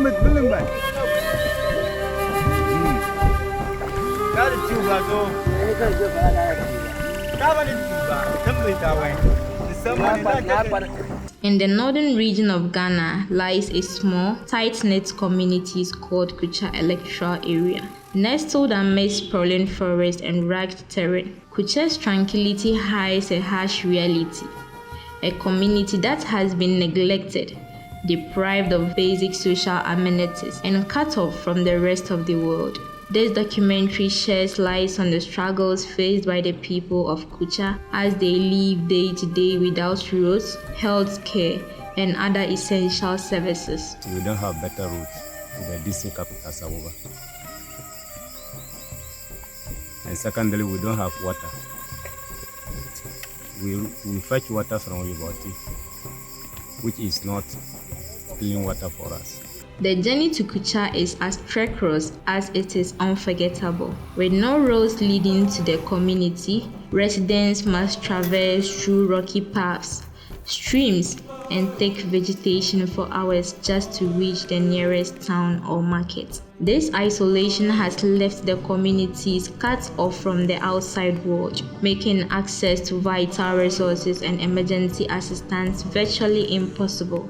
In the northern region of Ghana lies a small, tight-knit community called Kucha Electoral area. Nestled amidst sprawling forest and rugged terrain, Kucha's tranquility hides a harsh reality. A community that has been neglected, deprived of basic social amenities, and cut off from the rest of the world. This documentary sheds light on the struggles faced by the people of Kucha as they live day to day without roads, health care, and other essential services. We don't have better roads to the district capital, Sabuba. And secondly, we don't have water. We fetch water from Yuboti, which is not clean water for us. The journey to Kucha is as treacherous as it is unforgettable. With no roads leading to the community, residents must traverse through rocky paths, streams, and thick vegetation for hours just to reach the nearest town or market. This isolation has left the communities cut off from the outside world, making access to vital resources and emergency assistance virtually impossible.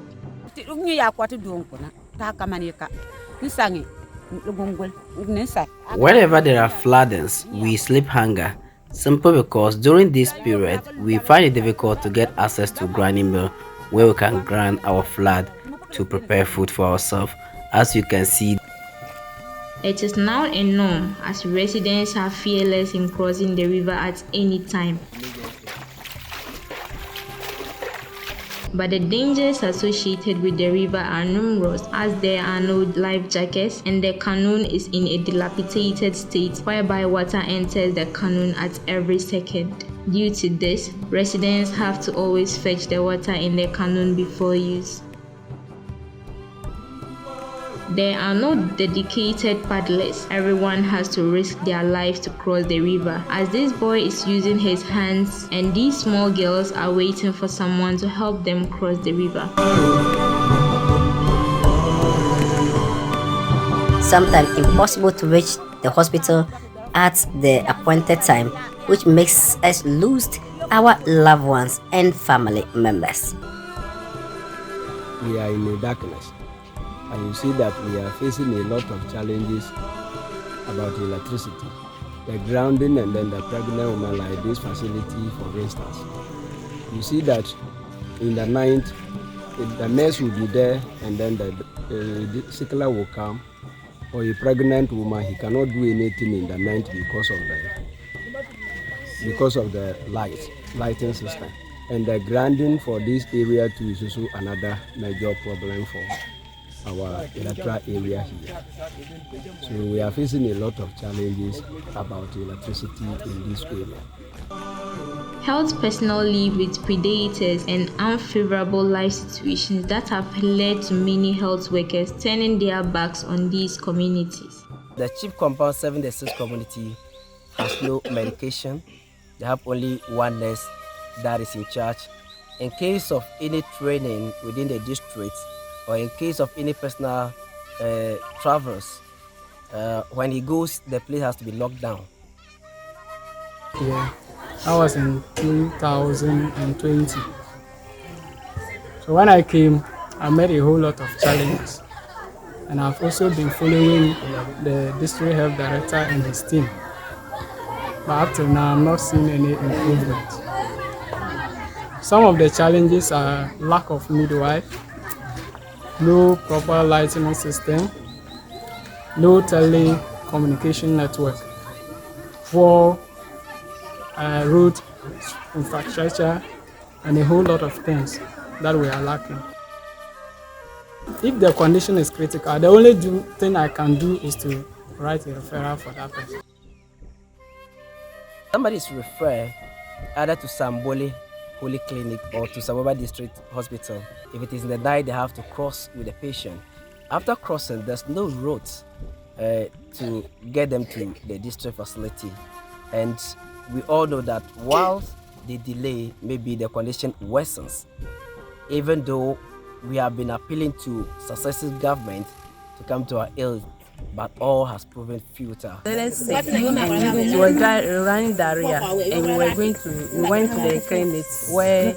Whenever there are floodings, we sleep hunger, simply because during this period, we find it difficult to get access to grinding mill where we can grind our flour to prepare food for ourselves. As you can see, it is now a norm as residents are fearless in crossing the river at any time. But the dangers associated with the river are numerous as there are no life jackets and the canoe is in a dilapidated state whereby water enters the canoe at every second. Due to this, residents have to always fetch the water in the canoe before use. There are no dedicated paddlers. Everyone has to risk their lives to cross the river, as this boy is using his hands and these small girls are waiting for someone to help them cross the river. Sometimes impossible to reach the hospital at the appointed time, which makes us lose our loved ones and family members. We are in the darkness. And you see that we are facing a lot of challenges about electricity. The grounding and then the pregnant woman like this facility, for instance. You see that in the night, the nurse will be there and then the sickler will come. For a pregnant woman, he cannot do anything in the night because of the lighting system. And the grounding for this area too is also another major problem for our electoral area here. So we are facing a lot of challenges about electricity in this area. Health personnel live with predators and unfavorable life situations that have led to many health workers turning their backs on these communities. the chief compound serving the 6 community has no medication. They have only one nurse that is in charge. In case of any training within the district or in case of any personal travels, when he goes, the place has to be locked down. Yeah, I was in 2020. So when I came, I met a whole lot of challenges. And I've also been following the district health director and his team. But up till now, I'm not seeing any improvement. Some of the challenges are lack of midwife, no proper lighting system, no telecommunication network, poor road infrastructure, and a whole lot of things that we are lacking. If the condition is critical, the only thing I can do is to write a referral for that person. Somebody is referred either to Sambole Holy Clinic or to Sababa District Hospital. If it is in the night, they have to cross with the patient. After crossing, there's no roads to get them to the district facility. And we all know that while they delay, maybe the condition worsens. Even though we have been appealing to successive government to come to our aid, but all has proven futile. Let's say, and she was running diarrhea, and we went to the clinic where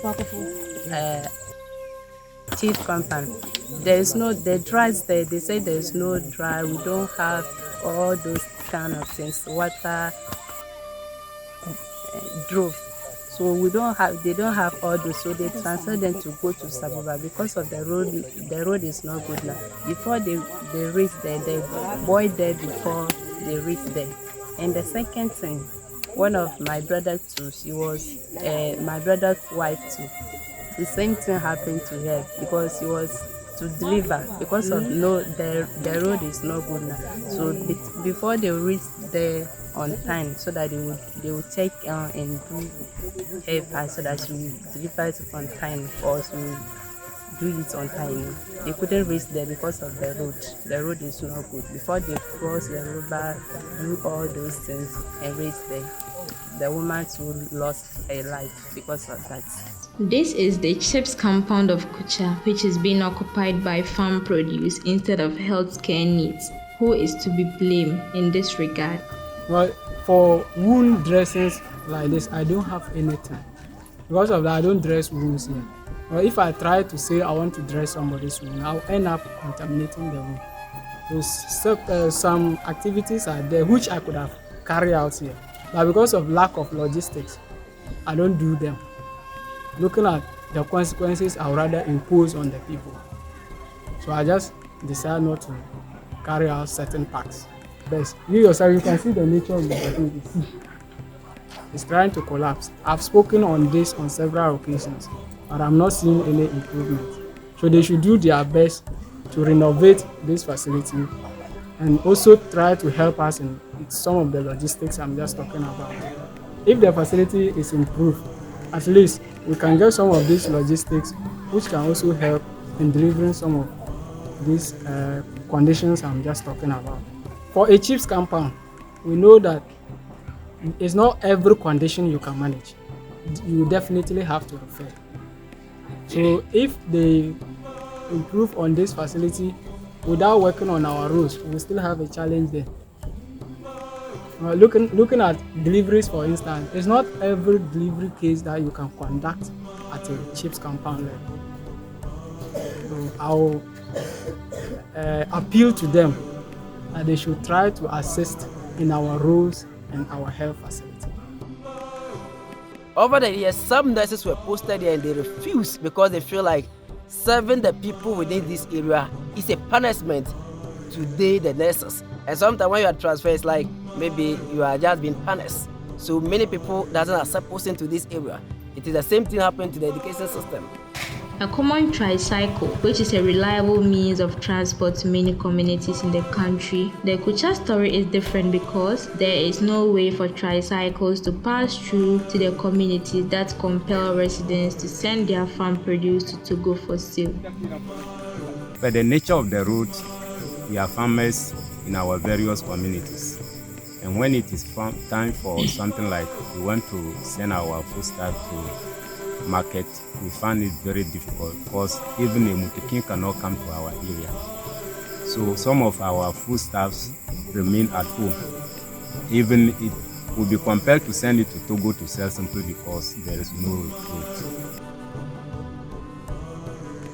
chief compound. There's no the drugs there. They say there's no dry. We don't have all those kind of things. Water, drove. So we don't have. They don't have all those. So they transfer them to go to Saboba because of the road. The road is not good now. Before they reach there, they boil there before they reach there. And the second thing, one of my brother too. She was my brother's wife too. The same thing happened to her because she was to deliver because of the road is not good now. So before they reach there on time, so that they will take and do her part so that she will deliver it on time or she will do it on time. They couldn't reach there because of the road. The road is not good. Before they cross the river, do all those things and reach there, the woman too lost her life because of that. This is the chips compound of Kucha, which is being occupied by farm produce instead of healthcare needs. Who is to be blamed in this regard? Well, for wound dressings like this, I don't have any time. Because of that, I don't dress wounds here. Well, if I try to say I want to dress somebody's wound, I'll end up contaminating the wound. Some activities are there which I could have carried out here, but because of lack of logistics, I don't do them. Looking at the consequences, I would rather impose on the people. So I just decide not to carry out certain parts. Best. You yourself, you can see the nature of the body. It's trying to collapse. I've spoken on this on several occasions, but I'm not seeing any improvement. So they should do their best to renovate this facility and also try to help us in some of the logistics I'm just talking about. If the facility is improved, at least we can get some of these logistics which can also help in delivering some of these conditions I'm just talking about. For a chips compound, we know that it's not every condition you can manage. You definitely have to refer. So if they improve on this facility without working on our roads, we still have a challenge there. Looking at deliveries, for instance, it's not every delivery case that you can conduct at a chips compound level. So I'll appeal to them that they should try to assist in our roads and our health facility. Over the years, some nurses were posted there and they refused because they feel like serving the people within this area is a punishment to the nurses. And sometimes when you are transferred, it's like maybe you are just being punished. So many people doesn't accept posting to this area. It is the same thing happening to the education system. A common tricycle, which is a reliable means of transport to many communities in the country. The Kucha story is different because there is no way for tricycles to pass through to the communities that compel residents to send their farm produce to Togo for sale. By the nature of the route, we are farmers in our various communities. And when it is time for something like we want to send our foodstuff to market, we find it very difficult because even a Mutikin cannot come to our area. So some of our foodstuffs remain at home. Even it will be compelled to send it to Togo to sell simply because there is no route.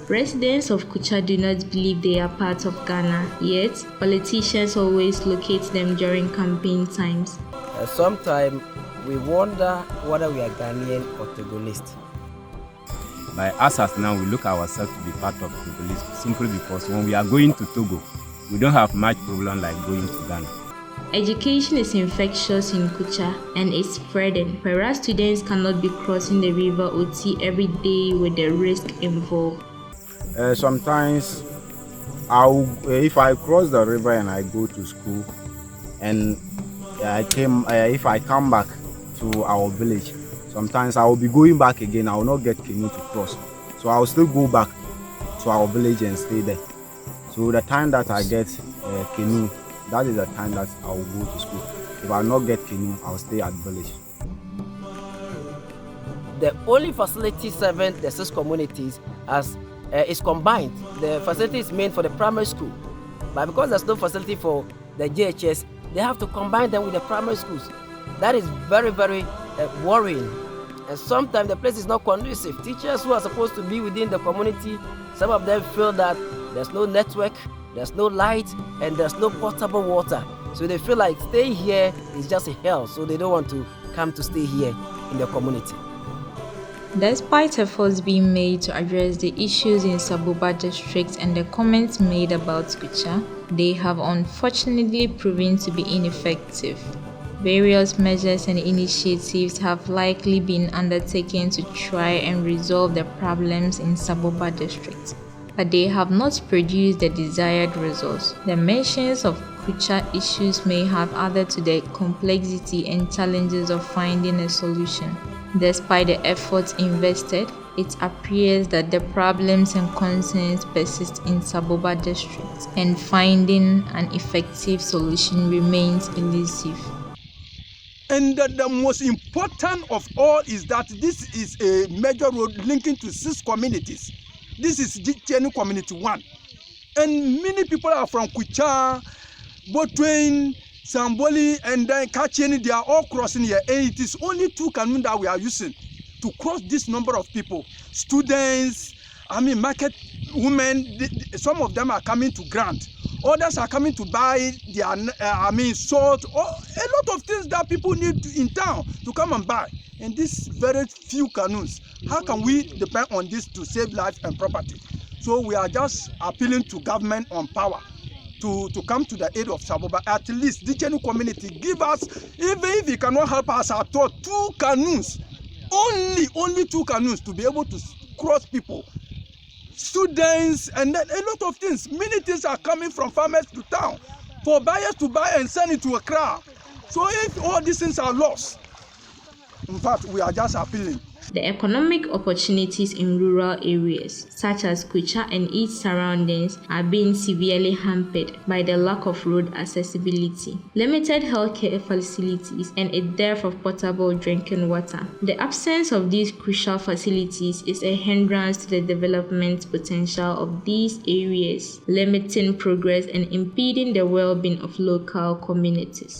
Residents of Kucha do not believe they are part of Ghana, yet politicians always locate them during campaign times. Sometimes we wonder whether we are Ghanaian or Togolese. By us as now, we look ourselves to be part of Togolese simply because when we are going to Togo, we don't have much problem like going to Ghana. Education is infectious in Kucha and is spreading, whereas students cannot be crossing the river Oti every day with the risk involved. Sometimes, if I cross the river and I go to school, and if I come back to our village, sometimes I will be going back again. I will not get canoe to cross, so I will still go back to our village and stay there. So the time that I get canoe, that is the time that I will go to school. If I will not get canoe, I will stay at village. The only facility serving the 6 communities is combined. The facility is meant for the primary school, But because there's no facility for the JHS, they have to combine them with the primary schools. That is very, very worrying. And sometimes the place is not conducive. Teachers who are supposed to be within the community, some of them feel that there's no network, there's no light, and there's no potable water. So they feel like staying here is just a hell. So they don't want to come to stay here in the community. Despite efforts being made to address the issues in Saboba district and the comments made about Kucha, they have unfortunately proven to be ineffective. Various measures and initiatives have likely been undertaken to try and resolve the problems in Saboba district, but they have not produced the desired results. The mentions of Kucha issues may have added to the complexity and challenges of finding a solution. Despite the efforts invested, it appears that the problems and concerns persist in Saboba district, and finding an effective solution remains elusive. And the most important of all is that this is a major road linking to 6 communities. This is Jitjeni Community 1. And many people are from Kucha, Botwain, Samboli, and then Kacheni. They are all crossing here. And it is only 2 canoes that we are using to cross this number of people. Students, market women, some of them are coming to grant. Others are coming to buy their, salt, or a lot of things that people need in town to come and buy. And these very few canoes, how can we depend on this to save lives and property? So we are just appealing to government on power to come to the aid of Saboba. At least the Jitjeni community give us, even if you cannot help us at all, 2 canoes, only 2 canoes to be able to cross people. Students, and then a lot of things. Many things are coming from farmers to town for buyers to buy and send it to a crowd. So if all these things are lost, in fact, we are just appealing. The economic opportunities in rural areas, such as Kucha and its surroundings, are being severely hampered by the lack of road accessibility, limited healthcare facilities, and a dearth of potable drinking water. The absence of these crucial facilities is a hindrance to the development potential of these areas, limiting progress and impeding the well-being of local communities.